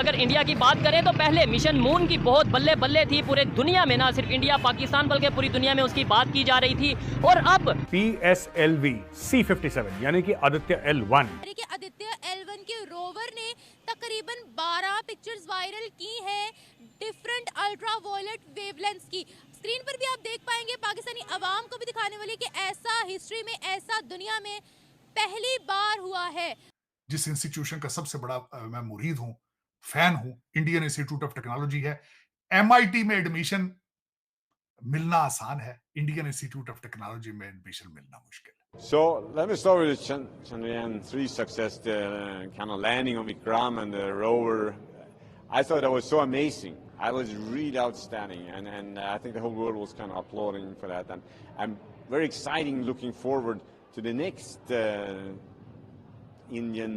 अगर इंडिया की बात करें तो पहले मिशन मून की बहुत बल्ले बल्ले थी, पूरे दुनिया में, ना सिर्फ इंडिया पाकिस्तान बल्कि पूरी दुनिया में उसकी बात की जा रही थी। और अब PSLV C57 यानी कि आदित्य L1 आदित्य L1 के रोवर ने तकरीबन 12 पिक्चर्स वायरल की हैं डिफरेंट अल्ट्रा वायलेट वेवलेंथ्स की। स्क्रीन पर भी आप देख पाएंगे, पाकिस्तानी अवाम को भी दिखाने वाले कि ऐसा हिस्ट्री में, ऐसा दुनिया में पहली बार हुआ है। जिस इंस्टीट्यूशन का सबसे बड़ा मैं मुरीद हूं, फैन हूं, इंडियन इंस्टीट्यूट ऑफ टेक्नोलॉजी है। MIT में एडमिशन मिलना आसान है, इंडियन इंस्टीट्यूट ऑफ टेक्नोलॉजी में एडमिशन मिलना मुश्किल है। So let me start with the Chandrayaan-3 success, the kind of landing on Vikram and the rover. I thought that was so amazing. I was really outstanding, and I think the whole world was kind of applauding for that. And I'm very exciting, looking forward to the next Indian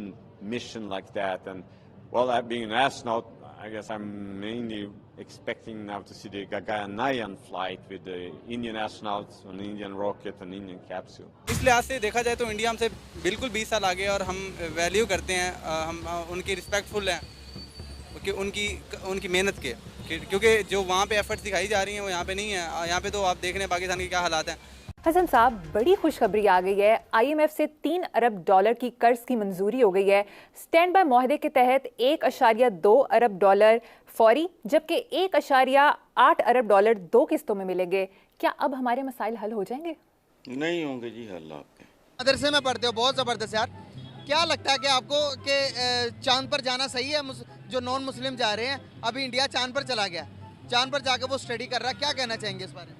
mission like that. And well, being an astronaut, I guess I'm mainly expecting now to see the Gaganyaan flight with the Indian astronauts on Indian rocket and Indian capsule. इस लिहाज से देखा जाए तो India हमसे बिल्कुल 20 साल आगे, और हम वैल्यू करते हैं, हम उनकी रिस्पेक्टफुल हैं कि उनकी मेहनत के, क्योंकि जो वहाँ पे एफर्ट्स दिखाई जा रही हैं वो यहाँ पे नहीं है। यहाँ पे तो आप देख रहे हैं पाकिस्तान के क्या हालात हैं। हसन साहब, बड़ी खुशखबरी आ गई है। IMF से $3 अरब की कर्ज की मंजूरी हो गई है। स्टैंड बाय माहदे के तहत $1.2 अरब फौरी, जबकि $1.8 अरब 2 किस्तों में मिलेंगे। क्या अब हमारे मसाइल हल हो जाएंगे? नहीं होंगे जी हल। आपके मदरसे में पढ़ते हो, बहुत ज़बरदस्त यार। क्या लगता है कि आपको कि चांद पर जाना सही है? जो नॉन मुस्लिम जा रहे हैं, अभी इंडिया चांद पर चला गया, चांद पर जाकर वो स्टडी कर रहा है, क्या कहना चाहेंगे इस बारे में?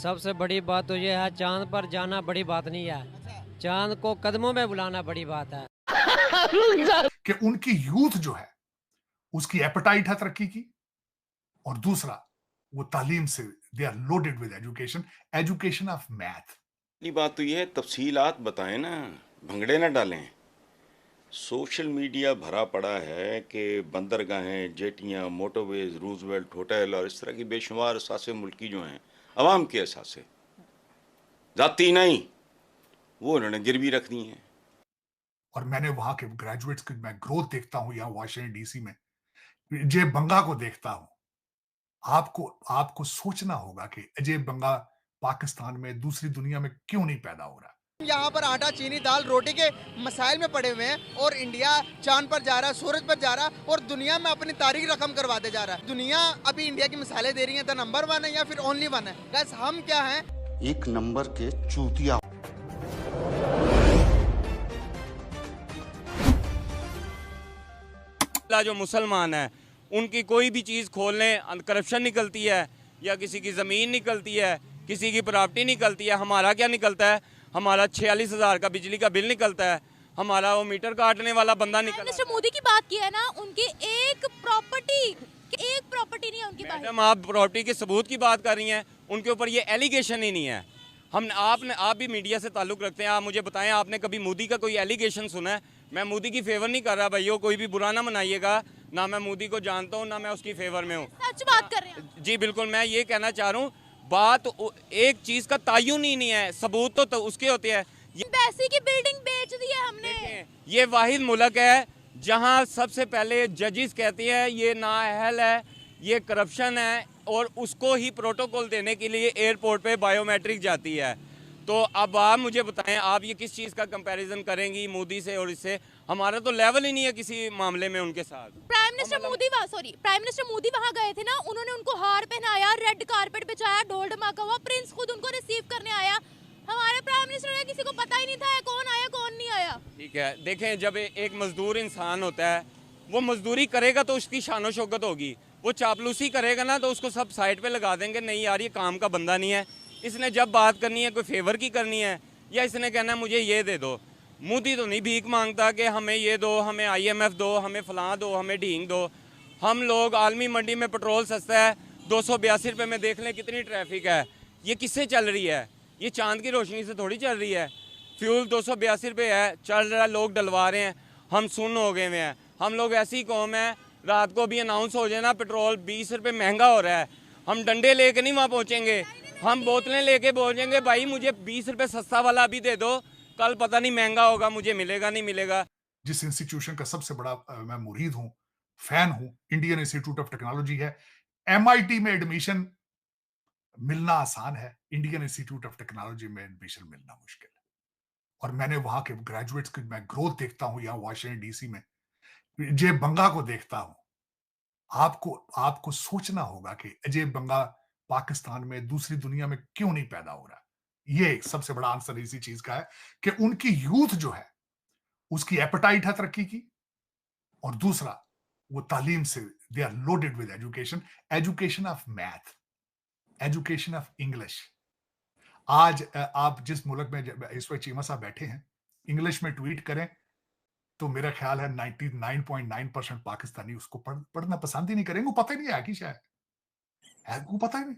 सबसे बड़ी बात तो ये है, चांद पर जाना बड़ी बात नहीं है, चांद को कदमों में बुलाना बड़ी बात है। कि उनकी यूथ जो है उसकी एपेटाइट है तरक्की की, और दूसरा वो तालीम से they are loaded with education of math. बात तो ये है, तफसीलात बताएं ना, भंगड़े ना डालें। सोशल मीडिया भरा पड़ा है कि बंदरगाहें, जेटियां, मोटरवेज, रूजवेल्ट होटल और इस तरह की बेशुमार असासे मुल्की जो हैं, अवाम के असासे, जाती नहीं, वो उन्होंने गिरवी रख दी हैं। और मैंने वहां के ग्रेजुएट्स की मैं ग्रोथ देखता हूं, यहाँ वाशिंगटन DC में अजय बंगा को देखता हूं। आपको सोचना होगा कि अजय बंगा पाकिस्तान में, दूसरी दुनिया में क्यों नहीं पैदा हो रहा। यहाँ पर आटा, चीनी, दाल, रोटी के मसाइल में पड़े हुए हैं, और इंडिया चांद पर जा रहा है, सूरज पर जा रहा है, और दुनिया में अपनी तारीख रकम करवाते जा रहा है। दुनिया अभी इंडिया की मिसालें दे रही है, द नंबर 1 है या फिर ओनली 1 है। गाइस, हम क्या हैं? एक नंबर के चूतिया। जो मुसलमान है, उनकी कोई भी चीज़ खोल लें, करप्शन निकलती है, या किसी की ज़मीन निकलती है, किसी की प्रॉपर्टी निकलती है। हमारा क्या निकलता है? हमारा 46,000 का बिजली का बिल निकलता है, हमारा वो मीटर काटने वाला बंदा निकलता है। मिस्टर मोदी की बात की है ना, उनकी एक प्रॉपर्टी नहीं है उनकी। मैडम, आप प्रॉपर्टी के सबूत की बात कर रही हैं, उनके ऊपर ये एलिगेशन ही नहीं है। आप भी मीडिया से ताल्लुक़ रखते हैं, आप मुझे बताएं, आपने कभी मोदी का कोई एलिगेशन सुना है? मैं मोदी की फेवर नहीं कर रहा भाइयों, कोई भी बुरा ना मनाइएगा, ना मैं मोदी को जानता हूँ, ना मैं उसकी फेवर में हूँ। सच बात कर रहे हैं जी बिल्कुल। मैं ये कहना चाह रहा हूँ, बात एक चीज़ का तायुन ही नहीं है, सबूत तो उसके होते हैं। एम्बेसी की बिल्डिंग बेच दी है हमने। ये वाहिद मुल्क है जहाँ सबसे पहले जजेस कहते हैं ये नाअहल है, ये करप्शन है, और उसको ही प्रोटोकॉल देने के लिए एयरपोर्ट पे बायोमेट्रिक जाती है। तो अब आप मुझे बताएं, आप ये किस चीज़ का कंपैरिजन करेंगी मोदी से? और इससे हमारा तो लेवल ही नहीं है किसी मामले में उनके साथ। प्राइम मिनिस्टर मोदी वहाँ गए थे ना, उन्होंने उनको हार पहनाया, रेड कारपेट बिछाया, ढोल धमाका हुआ, प्रिंस खुद उनको रिसीव करने आया। हमारे प्राइम मिनिस्टर ने किसी को पता ही नहीं था कौन आया कौन नहीं आया। ठीक है, देखें, जब एक मजदूर इंसान होता है, वो मजदूरी करेगा तो उसकी शान शौकत होगी। वो चापलूसी करेगा ना तो उसको सब साइड पे लगा देंगे, नहीं यार ये काम का बंदा नहीं है, इसने जब बात करनी है कोई फेवर की करनी है, या इसने कहना है मुझे ये दे दो। मोदी तो नहीं भीख मांगता कि हमें ये दो, हमें IMF दो, हमें फलां दो, हमें ढींग दो। हम लोग आलमी मंडी में पेट्रोल सस्ता है, 282 रुपये में देख लें कितनी ट्रैफिक है। ये किससे चल रही है? ये चांद की रोशनी से थोड़ी चल रही है। फ्यूल 282 रुपये है, चल रहा है, लोग डलवा रहे हैं, हम सुन्न हो गए हुए हैं। हम लोग ऐसी कौम है, रात को भी अनाउंस हो जाए ना पेट्रोल 20 रुपये महंगा हो रहा है, हम डंडे लेके नहीं वहाँ पहुँचेंगे, हम बोतलें लेके पहुँचेंगे, भाई मुझे 20 रुपये सस्ता वाला अभी दे दो, कल पता नहीं महंगा होगा, मुझे मिलेगा नहीं मिलेगा। जिस इंस्टीट्यूशन का सबसे बड़ा मैं मुरीद हूँ, फैन हूं, इंडियन इंस्टीट्यूट ऑफ टेक्नोलॉजी है, MIT में एडमिशन मिलना आसान है, इंडियन इंस्टीट्यूट ऑफ टेक्नोलॉजी में एडमिशन मिलना मुश्किल है। और मैंने वहां के ग्रेजुएट्स की मैं ग्रोथ देखता हूं, यहां वाशिंगटन डीसी में अजय बंगा को देखता हूं। आपको सोचना होगा कि अजय बंगा पाकिस्तान में, दूसरी दुनिया में क्यों नहीं पैदा हो रहा। ये सबसे बड़ा आंसर इसी चीज का है कि उनकी यूथ जो है उसकी एपेटाइट है तरक्की की, और दूसरा वो तालीम से they are loaded with education of math, education of English. आज आप जिस मुल्क में इस वक्त चीमा साहब बैठे हैं, इंग्लिश में ट्वीट करें तो मेरा ख्याल है 99.9% पाकिस्तानी उसको पढ़ना पसंद ही नहीं करेंगे, पता ही नहीं है कि शायद है, वो पता ही नहीं।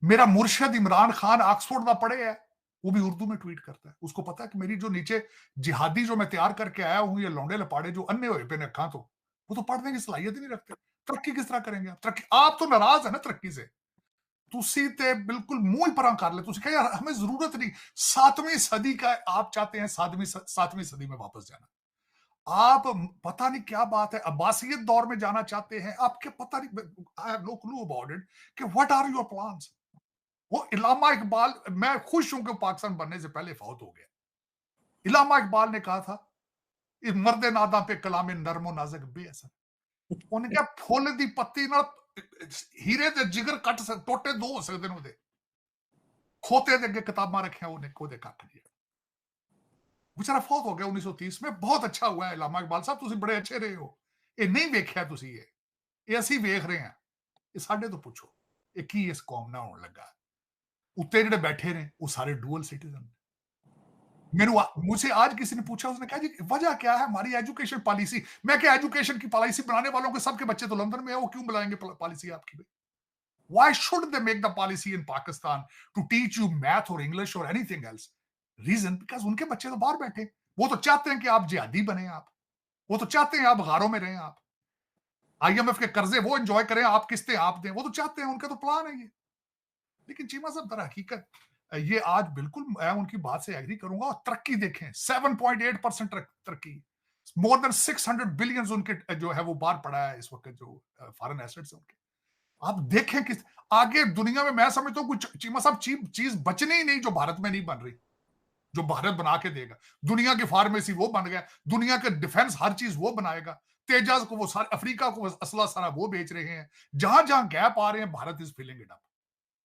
मेरा मुर्शद इमरान खान ऑक्सफोर्ड में पढ़े है, वो भी उर्दू में ट्वीट करता है, उसको पता है कि मेरी जो नीचे जिहादी जो मैं तैयार करके आया हूं, ये लौंडे लपाड़े जो अन्य हुए पे अखा, तो वो तो पढ़ने की सलाहियत ही नहीं रखते। तरक्की किस तरह करेंगे आप? तरक्की, आप तो नाराज है ना तरक्की से, तुसी ते बिल्कुल मुंह ही परां कर ले, तुसी कहे यार हमें जरूरत नहीं। 7वीं सदी का आप चाहते हैं 7वीं सदी में वापस जाना, आप पता नहीं क्या बात है, अब्बासियत दौर में जाना चाहते हैं, आपके पता नहीं, I have no clue about it कि व्हाट आर योर प्लान्स। वो इलामा इकबाल, मैं खुश हूं कि पाकिस्तान बनने से पहले फौत हो गया। इलामा इकबाल ने कहा था, इस मर्दे नादा पे कलामे नरमो नाजुक बेअसर, उन्हें क्या फुल दी पत्ती नाल हीरे दे जिगर कट टोटे दो हो सकते ने, ओदे खोते दे अगे किताबां रखियां, उन्हें कोदे कट नहीं। बेचारा फौत हो गया 1930 में। बहुत अच्छा हुआ है इलामा इकबाल साहब, तुसी बड़े अच्छे रहे हो। ये नहीं वेख्या तुसी, ये असी वेख रहे हैं, ये साडे तो पूछो ये की इस कौम ना होने लगा। उत्ते जिहड़े बैठे ने वो सारे डुअल सिटीजन। मुझसे आज किसी ने पूछा, उसने कहा जी वजह क्या है हमारी एजुकेशन पॉलिसी। मैं क्या, एजुकेशन की पॉलिसी बनाने वालों के सबके बच्चे तो लंदन में है, वो क्यों बुलाएंगे पॉलिसी आपकी? Why should they make the policy in Pakistan to teach you math और इंग्लिश और एनीथिंग एल्स? रीजन, बिकॉज उनके बच्चे तो बाहर बैठे, वो तो चाहते हैं कि आप जिहादी बने, वो तो चाहते हैं आप गारों में रहें, आप IMF के कर्जे वो एंजॉय करें, आप किस्तें आप दें, वो तो चाहते हैं, उनका तो प्लान है ये। लेकिन चीमा साहब दर हकीकत ये आज बिल्कुल मैं उनकी बात से एग्री करूंगा। और तरक्की देखें, 7.8% तरक्की, मोर देन 600 बिलियन उनके जो है वो बाहर पड़ा है इस वक्त, जो फॉरेन एसेट्स है उनके। आप देखें किस आगे दुनिया में, मैं समझता हूं कुछ चीमा साहब चीज बचनी ही नहीं जो भारत में नहीं बन रही, जो भारत बना के देगा। दुनिया की फार्मेसी वो बन गया, दुनिया के डिफेंस हर चीज वो बनाएगा, तेजाज को वो सारे, अफ्रीका को असला सारा वो बेच रहे हैं, जहां जहां गैप आ रहे हैं Bharat is filling it up.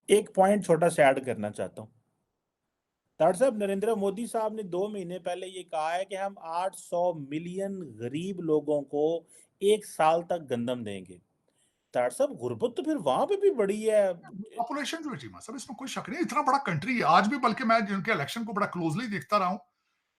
एक पॉइंट छोटा सा ऐड करना चाहता हूं। ताड़ साहब, नरेंद्र मोदी साहब ने 2 महीने पहले ये कहा है कि हम 800 मिलियन गरीब लोगों को 1 साल तक गंदम देंगे। ताड़ साहब, गुर्बत तो फिर वहां पे भी बड़ी है, पॉपुलेशन जो है चीमा साहब, इसमें कोई शक नहीं, इतना बड़ा कंट्री है आज भी, बल्कि मैं जिनके इलेक्शन को बड़ा क्लोजली देखता रहा हूं,